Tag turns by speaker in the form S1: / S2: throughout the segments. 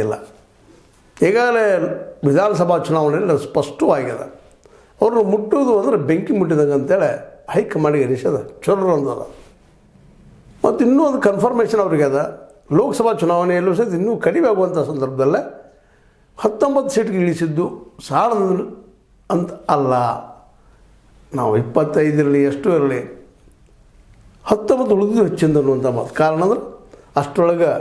S1: ಇಲ್ಲ. ಈಗಾಗಲೇ ವಿಧಾನಸಭಾ ಚುನಾವಣೆಯಲ್ಲಿ ಸ್ಪಷ್ಟವಾಗಿದೆ. ಅವ್ರನ್ನ ಮುಟ್ಟುವುದು ಅಂದರೆ ಬೆಂಕಿ ಮುಟ್ಟಿದಂಗೆ ಅಂತೇಳಿ ಹೈಕಮಾಂಡಿಗೆ ನಿಷೇಧ ಚೊರ್ರ ಅಂದದ. ಮತ್ತು ಇನ್ನೂ ಒಂದು ಕನ್ಫರ್ಮೇಷನ್ ಅವ್ರಿಗೆ ಅದ. ಲೋಕಸಭಾ ಚುನಾವಣೆಯಲ್ಲೂ ಸಹಿತ ಇನ್ನೂ ಕಡಿಮೆ ಆಗುವಂಥ ಸಂದರ್ಭದಲ್ಲೇ 19 ಸೀಟ್ಗೆ ಇಳಿಸಿದ್ದು ಸಾಲದ ಅಂತ ಅಲ್ಲ. ನಾವು 25 ಇರಲಿ ಎಷ್ಟು ಇರಲಿ 19 ಉಳಿದು ಹೆಚ್ಚಿಂದ ಅನ್ನುವಂಥ ಮಾತು. ಕಾರಣ ಅಂದ್ರೆ ಅಷ್ಟರೊಳಗೆ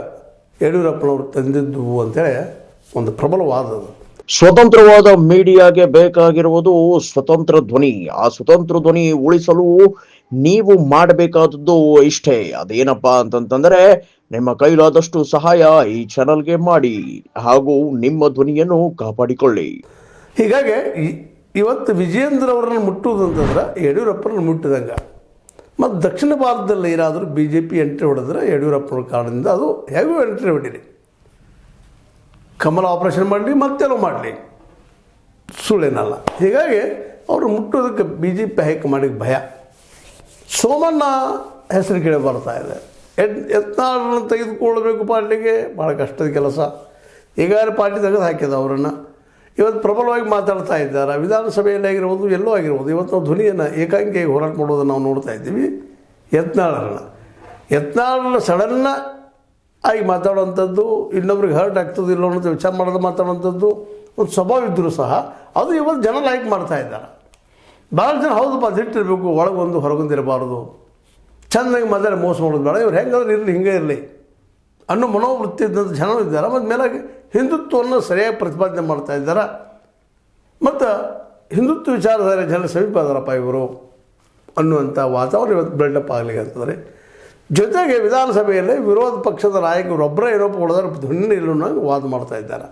S1: ಯಡಿಯೂರಪ್ಪನವರು ತಂದಿದ್ದು ಅಂತೇಳಿ ಒಂದು ಪ್ರಬಲವಾದ.
S2: ಸ್ವತಂತ್ರವಾದ ಮೀಡಿಯಾಗೆ ಬೇಕಾಗಿರುವುದು ಸ್ವತಂತ್ರ ಧ್ವನಿ. ಆ ಸ್ವತಂತ್ರ ಧ್ವನಿ ಉಳಿಸಲು ನೀವು ಮಾಡಬೇಕಾದದ್ದು ಇಷ್ಟೇ. ಅದೇನಪ್ಪಾ ಅಂತಂತಂದ್ರೆ ನಿಮ್ಮ ಕೈಲಾದಷ್ಟು ಸಹಾಯ ಈ ಚಾನಲ್ಗೆ ಮಾಡಿ ಹಾಗೂ ನಿಮ್ಮ ಧ್ವನಿಯನ್ನು ಕಾಪಾಡಿಕೊಳ್ಳಿ.
S1: ಹೀಗಾಗಿ ಇವತ್ತು ವಿಜಯೇಂದ್ರ ಅವರನ್ನು ಮುಟ್ಟುವುದು ಅಂತಂದ್ರೆ ಯಡಿಯೂರಪ್ಪನ ಮುಟ್ಟಿದಂಗೆ. ಮತ್ತು ದಕ್ಷಿಣ ಭಾರತದಲ್ಲಿ ಏನಾದರೂ BJP ಎಂಟ್ರಿ ಹೊಡೆದ್ರೆ ಯಡಿಯೂರಪ್ಪನ ಕಾರಣದಿಂದ ಅದು ಹೇಗೂ ಎಂಟ್ರಿ ಹೊಡೀರಿ, ಕಮಲ ಆಪರೇಷನ್ ಮಾಡಲಿ ಮತ್ತೆಲ್ಲೋ ಮಾಡಲಿ ಸುಳ್ಳೇನಲ್ಲ. ಹೀಗಾಗಿ ಅವರು ಮುಟ್ಟೋದಕ್ಕೆ BJP ಹೈಕಮಾಂಡಿಗೆ ಭಯ. ಸೋಮಣ್ಣ ಹೆಸರು ಕೇಳಿ ಬರ್ತಾ ಇದೆ. ಯತ್ನಾಳನ್ನು ತೆಗೆದುಕೊಳ್ಬೇಕು ಪಾರ್ಟಿಗೆ ಭಾಳ ಕಷ್ಟದ ಕೆಲಸ. ಈಗಾಗಲೇ ಪಾರ್ಟಿ ತೆಗೆದು ಹಾಕಿದ ಅವರನ್ನು. ಇವತ್ತು ಪ್ರಬಲವಾಗಿ ಮಾತಾಡ್ತಾ ಇದ್ದಾರೆ. ವಿಧಾನಸಭೆಯಲ್ಲಿ ಆಗಿರ್ಬೋದು, ಎಲ್ಲೋ ಆಗಿರ್ಬೋದು. ಇವತ್ತು ನಾವು ಧ್ವನಿಯನ್ನು ಏಕಾಂಗಿಯಾಗಿ ಹೋರಾಟ ಮಾಡೋದನ್ನು ನಾವು ನೋಡ್ತಾ ಇದ್ದೀವಿ. ಯತ್ನಾಳನ್ನು ಸಡನ್ನ ಆಗಿ ಮಾತಾಡುವಂಥದ್ದು, ಇನ್ನೊಬ್ರಿಗೆ ಹರ್ಟ್ ಆಗ್ತದಿಲ್ಲ ಅನ್ನೋದು ವಿಚಾರ ಮಾಡೋದು ಮಾತಾಡುವಂಥದ್ದು ಒಂದು ಸ್ವಭಾವ ಇದ್ದರೂ ಸಹ ಅದು ಇವತ್ತು ಜನ ಲೈಕ್ ಮಾಡ್ತಾ ಇದ್ದಾರೆ. ಭಾಳ ಜನ ಹೌದಪ್ಪ ದಿಟ್ಟಿರಬೇಕು, ಒಳಗೊಂದು ಹೊರಗೊಂದು ಇರಬಾರ್ದು, ಚೆಂದಾಗಿ ಮಾತಾಡಿ ಮೋಸ ಮಾಡೋದು ಬೇಡ, ಇವ್ರು ಹೆಂಗಾದ್ರೂ ಇರಲಿ ಹಿಂಗೆ ಇರಲಿ ಅನ್ನೋ ಮನೋವೃತ್ತಿ ಇದ್ದಂಥ ಜನರು ಇದ್ದಾರೆ. ಮತ್ತು ಮೇಲಾಗಿ ಹಿಂದುತ್ವವನ್ನು ಸರಿಯಾಗಿ ಪ್ರತಿಪಾದನೆ ಮಾಡ್ತಾ ಇದ್ದಾರೆ. ಮತ್ತು ಹಿಂದುತ್ವ ವಿಚಾರಧಾರೆ ಜನ ಸಮೀಪ ಅದಾರಪ್ಪ ಇವರು ಅನ್ನುವಂಥ ವಾತಾವರಣ ಇವತ್ತು ಬಿಲ್ಡಪ್ ಆಗಲಿಕ್ಕೆ ಅಂತಂದರೆ, ಜೊತೆಗೆ ವಿಧಾನಸಭೆಯಲ್ಲಿ ವಿರೋಧ ಪಕ್ಷದ ನಾಯಕರೊಬ್ಬರೇ ಏನೋ ಹೊಡೆದ್ರೆ ಧ್ವನಿ ಇಲ್ಲ ವಾದ ಮಾಡ್ತಾ ಇದ್ದಾರೆ.